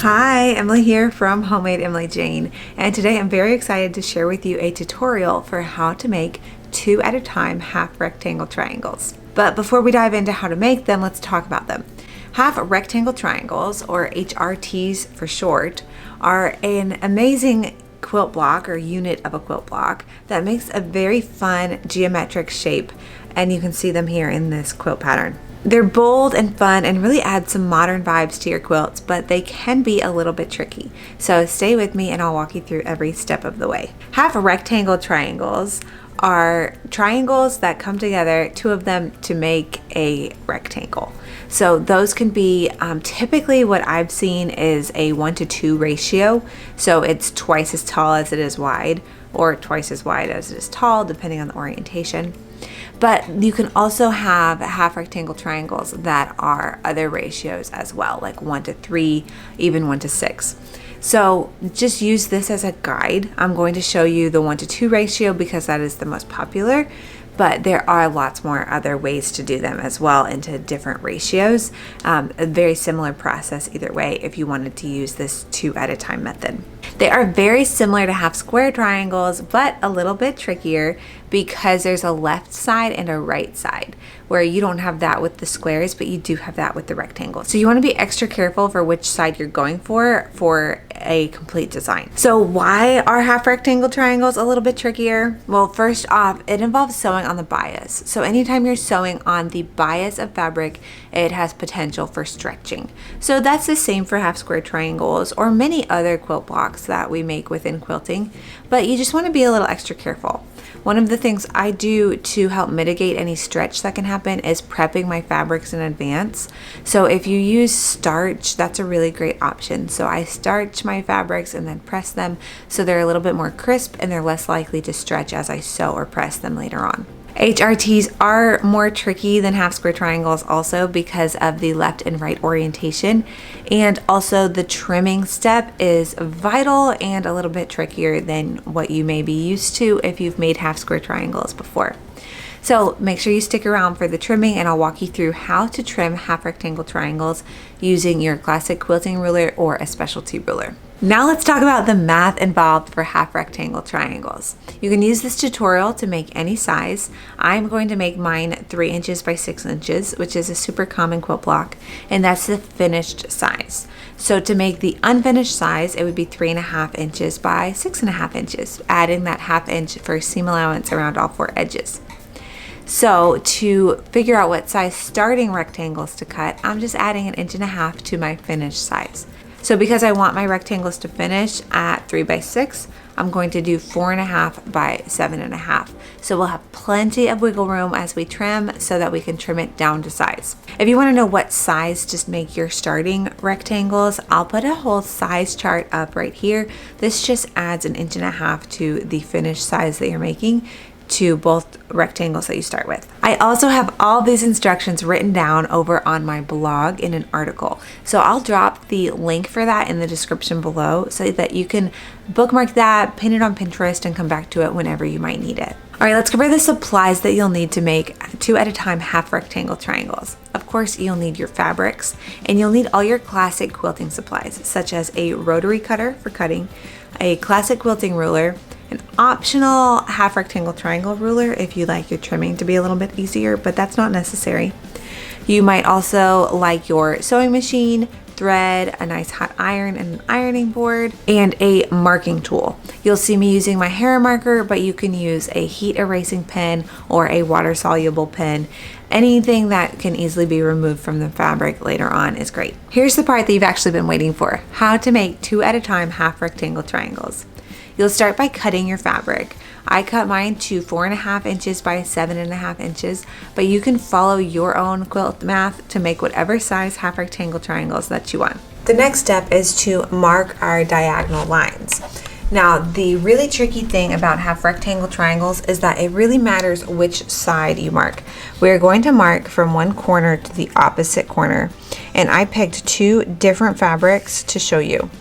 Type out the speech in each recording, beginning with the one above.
Hi, Emily here from Homemade Emily Jane, and today I'm very excited to share with you a tutorial for how to make 2 at a time half rectangle triangles. But before we dive into how to make them, let's talk about them. Half rectangle triangles, or HRTs for short, are an amazing quilt block or unit of a quilt block that makes a very fun geometric shape, and you can see them here in this quilt pattern. They're bold and fun and really add some modern vibes to your quilts, but they can be a little bit tricky. So stay with me and I'll walk you through every step of the way. Half rectangle triangles are triangles that come together, 2 of them, to make a rectangle. So those can be typically what I've seen is a 1:2 ratio. So it's twice as tall as it is wide, or twice as wide as it is tall, depending on the orientation. But you can also have half rectangle triangles that are other ratios as well, like 1:3, even 1:6. So just use this as a guide. I'm going to show you the 1:2 ratio because that is the most popular, but there are lots more other ways to do them as well into different ratios. A very similar process either way if you wanted to use this 2 at a time method. They are very similar to half square triangles, but a little bit trickier because there's a left side and a right side, where you don't have that with the squares, but you do have that with the rectangles. So you want to be extra careful for which side you're going for a complete design. So why are half rectangle triangles a little bit trickier? Well, first off, it involves sewing on the bias. So anytime you're sewing on the bias of fabric, it has potential for stretching. So that's the same for half square triangles or many other quilt blocks that we make within quilting, but you just want to be a little extra careful. One of the things I do to help mitigate any stretch that can happen is prepping my fabrics in advance. So if you use starch, that's a really great option. So I starch my fabrics and then press them so they're a little bit more crisp and they're less likely to stretch as I sew or press them later on. HRTs are more tricky than half square triangles also because of the left and right orientation, and also the trimming step is vital and a little bit trickier than what you may be used to if you've made half square triangles before. So make sure you stick around for the trimming and I'll walk you through how to trim half rectangle triangles using your classic quilting ruler or a specialty ruler. Now let's talk about the math involved for half rectangle triangles. You can use this tutorial to make any size. I'm going to make mine 3 inches by 6 inches, which is a super common quilt block, and that's the finished size. So to make the unfinished size, it would be 3.5 inches by 6.5 inches, adding that 1/2 inch for seam allowance around all 4 edges. So to figure out what size starting rectangles to cut, I'm just adding 1.5 inches to my finished size. So because I want my rectangles to finish at 3 by 6, I'm going to do 4.5 by 7.5. So we'll have plenty of wiggle room as we trim so that we can trim it down to size. If you want to know what size to make your starting rectangles, I'll put a whole size chart up right here. This just adds 1.5 inches to the finished size that you're making to both rectangles that you start with. I also have all these instructions written down over on my blog in an article. So I'll drop the link for that in the description below so that you can bookmark that, pin it on Pinterest, and come back to it whenever you might need it. All right, let's cover the supplies that you'll need to make 2 at a time half rectangle triangles. Of course, you'll need your fabrics, and you'll need all your classic quilting supplies, such as a rotary cutter for cutting, a classic quilting ruler, an optional half rectangle triangle ruler if you like your trimming to be a little bit easier, but that's not necessary. You might also like your sewing machine, thread, a nice hot iron and an ironing board, and a marking tool. You'll see me using my hair marker, but you can use a heat erasing pen or a water soluble pen. Anything that can easily be removed from the fabric later on is great. Here's the part that you've actually been waiting for: how to make 2 at a time half rectangle triangles. You'll start by cutting your fabric. I cut mine to 4.5 inches by 7.5 inches, but you can follow your own quilt math to make whatever size half rectangle triangles that you want. The next step is to mark our diagonal lines. Now, the really tricky thing about half rectangle triangles is that it really matters which side you mark. We're going to mark from one corner to the opposite corner, and I picked 2 different fabrics to show you.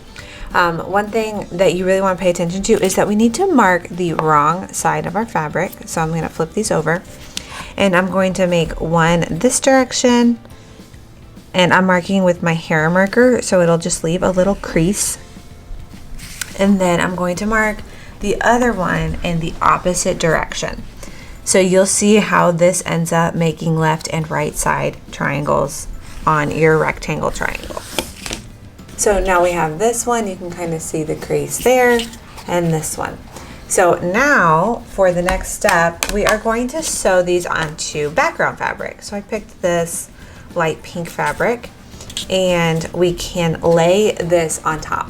One thing that you really want to pay attention to is that we need to mark the wrong side of our fabric. So I'm going to flip these over, and I'm going to make one this direction and I'm marking with my hair marker, so it'll just leave a little crease. And then I'm going to mark the other one in the opposite direction. So you'll see how this ends up making left and right side triangles on your rectangle triangle. So now we have this one, you can kind of see the crease there, and this one. So now for the next step, we are going to sew these onto background fabric. So I picked this light pink fabric, and we can lay this on top.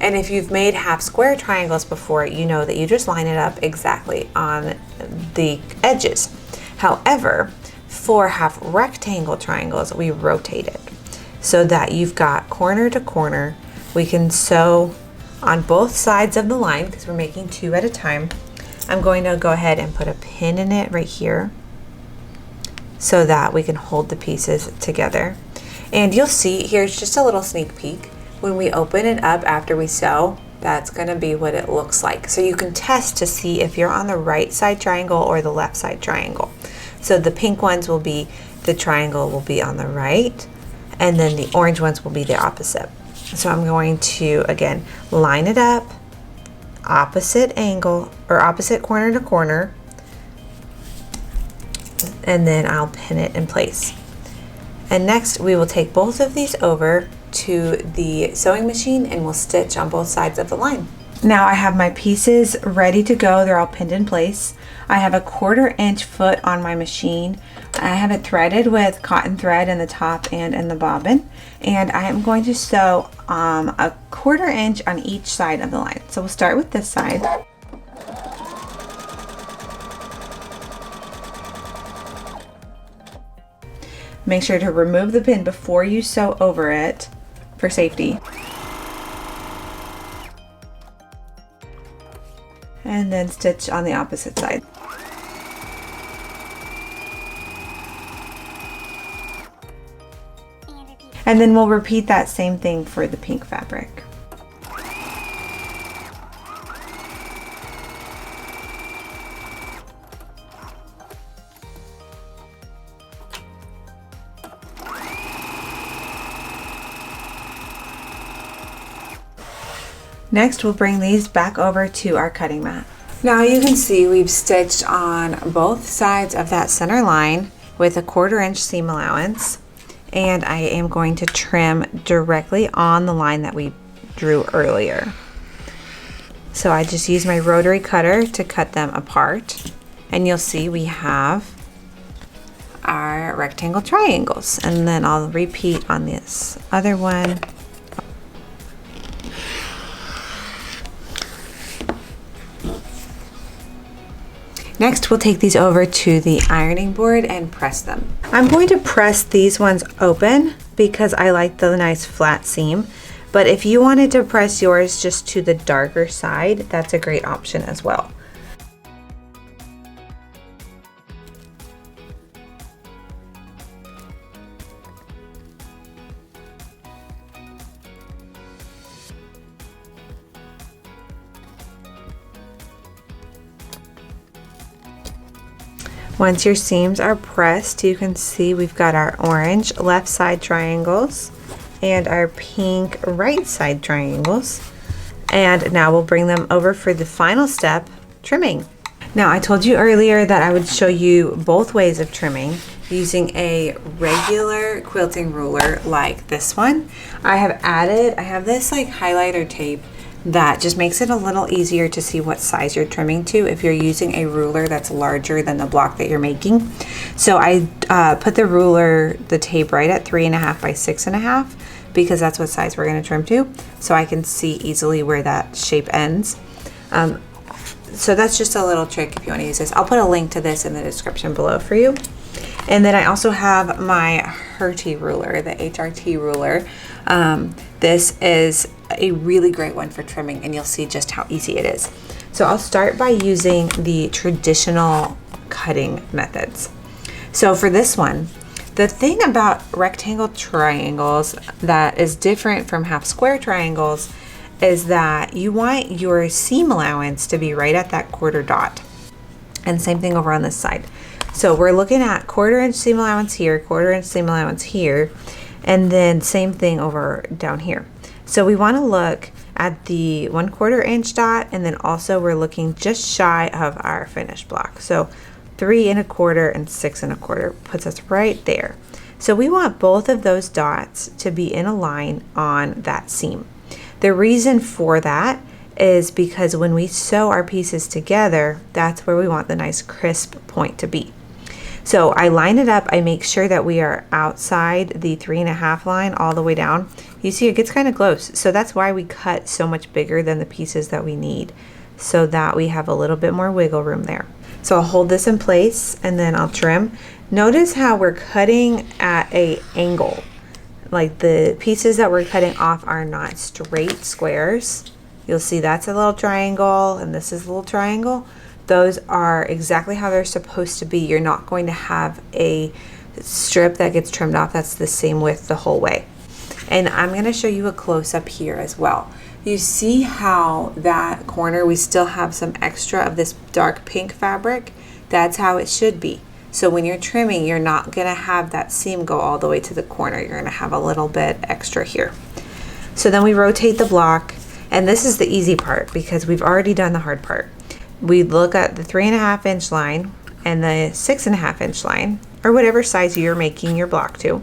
And if you've made half square triangles before, you know that you just line it up exactly on the edges. However, for half rectangle triangles, we rotate it so that you've got corner to corner. We can sew on both sides of the line because we're making 2 at a time. I'm going to go ahead and put a pin in it right here so that we can hold the pieces together. And you'll see, here's just a little sneak peek. When we open it up after we sew, that's going to be what it looks like. So you can test to see if you're on the right side triangle or the left side triangle. So the pink ones will be, the triangle will be on the right, and then the orange ones will be the opposite. So I'm going to, again, line it up, opposite angle, or opposite corner to corner, and then I'll pin it in place. And next we will take both of these over to the sewing machine and we'll stitch on both sides of the line. Now I have my pieces ready to go. They're all pinned in place. I have a 1/4 inch foot on my machine. I have it threaded with cotton thread in the top and in the bobbin, and I am going to sew a 1/4 inch on each side of the line. So we'll start with this side. Make sure to remove the pin before you sew over it for safety. And then stitch on the opposite side. And then we'll repeat that same thing for the pink fabric. Next, we'll bring these back over to our cutting mat. Now you can see we've stitched on both sides of that center line with a 1/4 inch seam allowance, and I am going to trim directly on the line that we drew earlier. So I just use my rotary cutter to cut them apart, and you'll see we have our rectangle triangles, and then I'll repeat on this other one. Next, we'll take these over to the ironing board and press them. I'm going to press these ones open because I like the nice flat seam, but if you wanted to press yours just to the darker side, that's a great option as well. Once your seams are pressed, you can see we've got our orange left side triangles and our pink right side triangles. And now we'll bring them over for the final step, trimming. Now I told you earlier that I would show you both ways of trimming using a regular quilting ruler like this one. I have this like highlighter tape that just makes it a little easier to see what size you're trimming to if you're using a ruler that's larger than the block that you're making. So I put the tape right at 3.5 by 6.5 because that's what size we're going to trim to, so I can see easily where that shape ends. So that's just a little trick if you want to use this. I'll put a link to this in the description below for you. And then I also have my HRT ruler, the HRT ruler. This is a really great one for trimming, and you'll see just how easy it is. So I'll start by using the traditional cutting methods. So for this one, the thing about rectangle triangles that is different from half square triangles is that you want your seam allowance to be right at that 1/4 dot. And same thing over on this side. So we're looking at 1/4 inch seam allowance here, 1/4 inch seam allowance here. And then same thing over down here. So we want to look at the 1/4 inch dot, and then also we're looking just shy of our finished block. So 3 1/4 and 6 1/4 puts us right there. So we want both of those dots to be in a line on that seam. The reason for that is because when we sew our pieces together, that's where we want the nice crisp point to be. So I line it up, I make sure that we are outside the 3 1/2 line all the way down. You see it gets kind of close. So that's why we cut so much bigger than the pieces that we need, so that we have a little bit more wiggle room there. So I'll hold this in place and then I'll trim. Notice how we're cutting at an angle. Like the pieces that we're cutting off are not straight squares. You'll see that's a little triangle and this is a little triangle. Those are exactly how they're supposed to be. You're not going to have a strip that gets trimmed off that's the same width the whole way. And I'm going to show you a close-up here as well. You see how that corner, we still have some extra of this dark pink fabric? That's how it should be. So when you're trimming, you're not going to have that seam go all the way to the corner. You're going to have a little bit extra here. So then we rotate the block, and this is the easy part because we've already done the hard part. We look at the 3 1/2 inch line and the 6 1/2 inch line, or whatever size you're making your block to,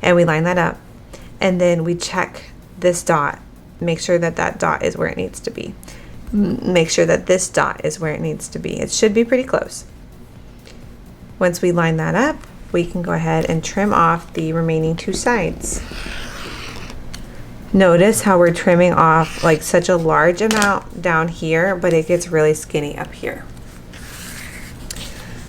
and we line that up. And then we check this dot, make sure that that dot is where it needs to be. Make sure that this dot is where it needs to be. It should be pretty close. Once we line that up, we can go ahead and trim off the remaining 2 sides. Notice how we're trimming off like such a large amount down here, but it gets really skinny up here.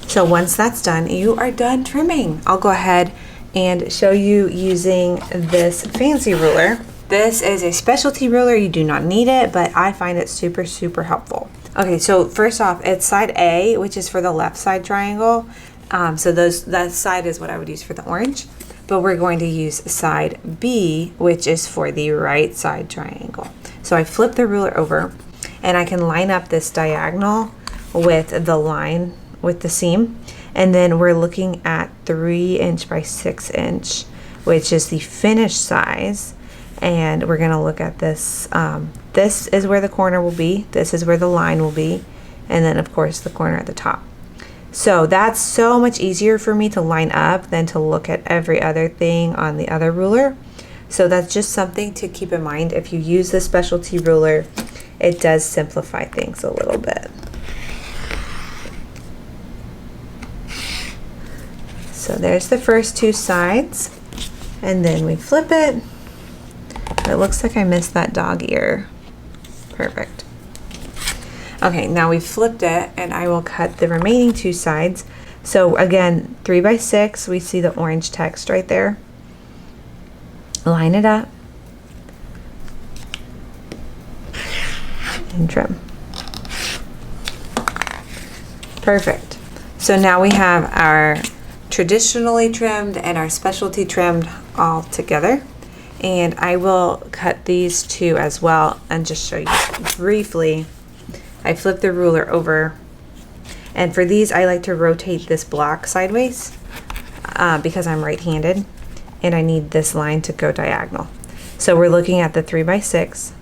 So once that's done, you are done trimming. I'll go ahead and show you using this fancy ruler. This is a specialty ruler. You do not need it, but I find it super, super helpful. Okay, so first off, it's side A, which is for the left side triangle. So that side is what I would use for the orange, but we're going to use side B, which is for the right side triangle. So I flip the ruler over and I can line up this diagonal with the line with the seam. And then we're looking at 3 inch by 6 inch, which is the finished size. And we're gonna look at this. This is where the corner will be. This is where the line will be. And then of course the corner at the top. So that's so much easier for me to line up than to look at every other thing on the other ruler. So that's just something to keep in mind. If you use the specialty ruler, it does simplify things a little bit. So there's the first 2 sides, and then we flip it. It looks like I missed that dog ear. Perfect. Okay, now we've flipped it, and I will cut the remaining 2 sides. So again, 3 by 6, we see the orange text right there. Line it up and trim. Perfect. So now we have our traditionally trimmed and our specialty trimmed all together, and I will cut these 2 as well and just show you briefly. I flip the ruler over, and for these I like to rotate this block sideways because I'm right-handed and I need this line to go diagonal. So we're looking at the 3 by 6.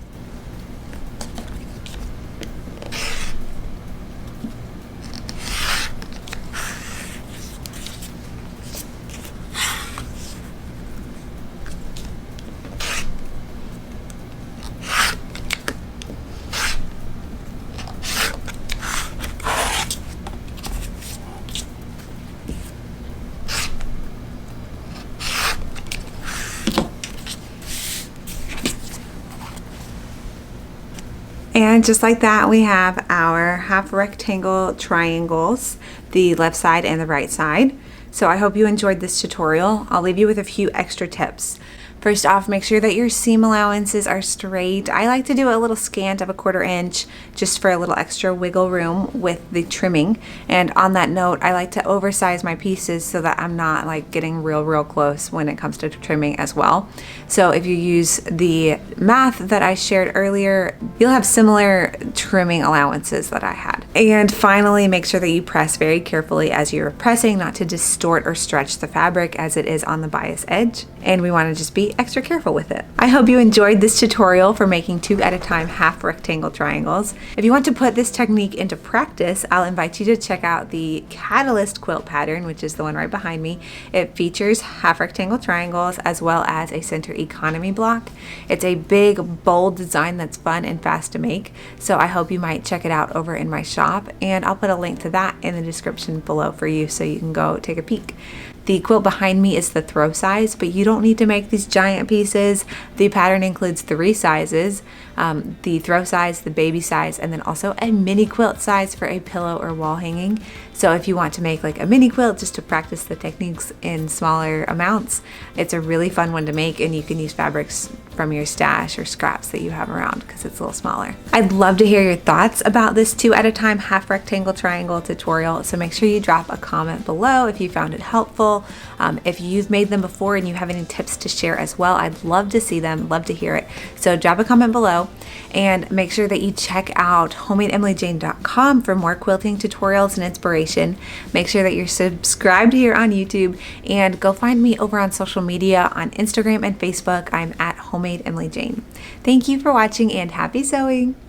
And just like that, we have our half rectangle triangles, the left side and the right side. So I hope you enjoyed this tutorial. I'll leave you with a few extra tips. First off, make sure that your seam allowances are straight. I like to do a little scant of a 1/4 inch just for a little extra wiggle room with the trimming. And on that note, I like to oversize my pieces so that I'm not like getting real close when it comes to trimming as well. So if you use the math that I shared earlier, you'll have similar trimming allowances that I had. And finally, make sure that you press very carefully as you're pressing, not to distort distort or stretch the fabric as it is on the bias edge, and we want to just be extra careful with it. I hope you enjoyed this tutorial for making 2 at a time half rectangle triangles. If you want to put this technique into practice, I'll invite you to check out the Catalyst Quilt Pattern, which is the one right behind me. It features half rectangle triangles as well as a center economy block. It's a big, bold design that's fun and fast to make, so I hope you might check it out over in my shop, and I'll put a link to that in the description below for you so you can go take a peek. The quilt behind me is the throw size, but you don't need to make these giant pieces. The pattern includes 3 sizes, the throw size, the baby size, and then also a mini quilt size for a pillow or wall hanging. So if you want to make like a mini quilt just to practice the techniques in smaller amounts, it's a really fun one to make, and you can use fabrics from your stash or scraps that you have around because it's a little smaller. I'd love to hear your thoughts about this 2 at a time half rectangle triangle tutorial, so make sure you drop a comment below if you found it helpful. If you've made them before and you have any tips to share as well, I'd love to see them, love to hear it. So drop a comment below, and make sure that you check out homemadeemilyjane.com for more quilting tutorials and inspiration. Make sure that you're subscribed here on YouTube, and go find me over on social media on Instagram and Facebook. I'm at Homemade Emily Jane. Thank you for watching, and happy sewing!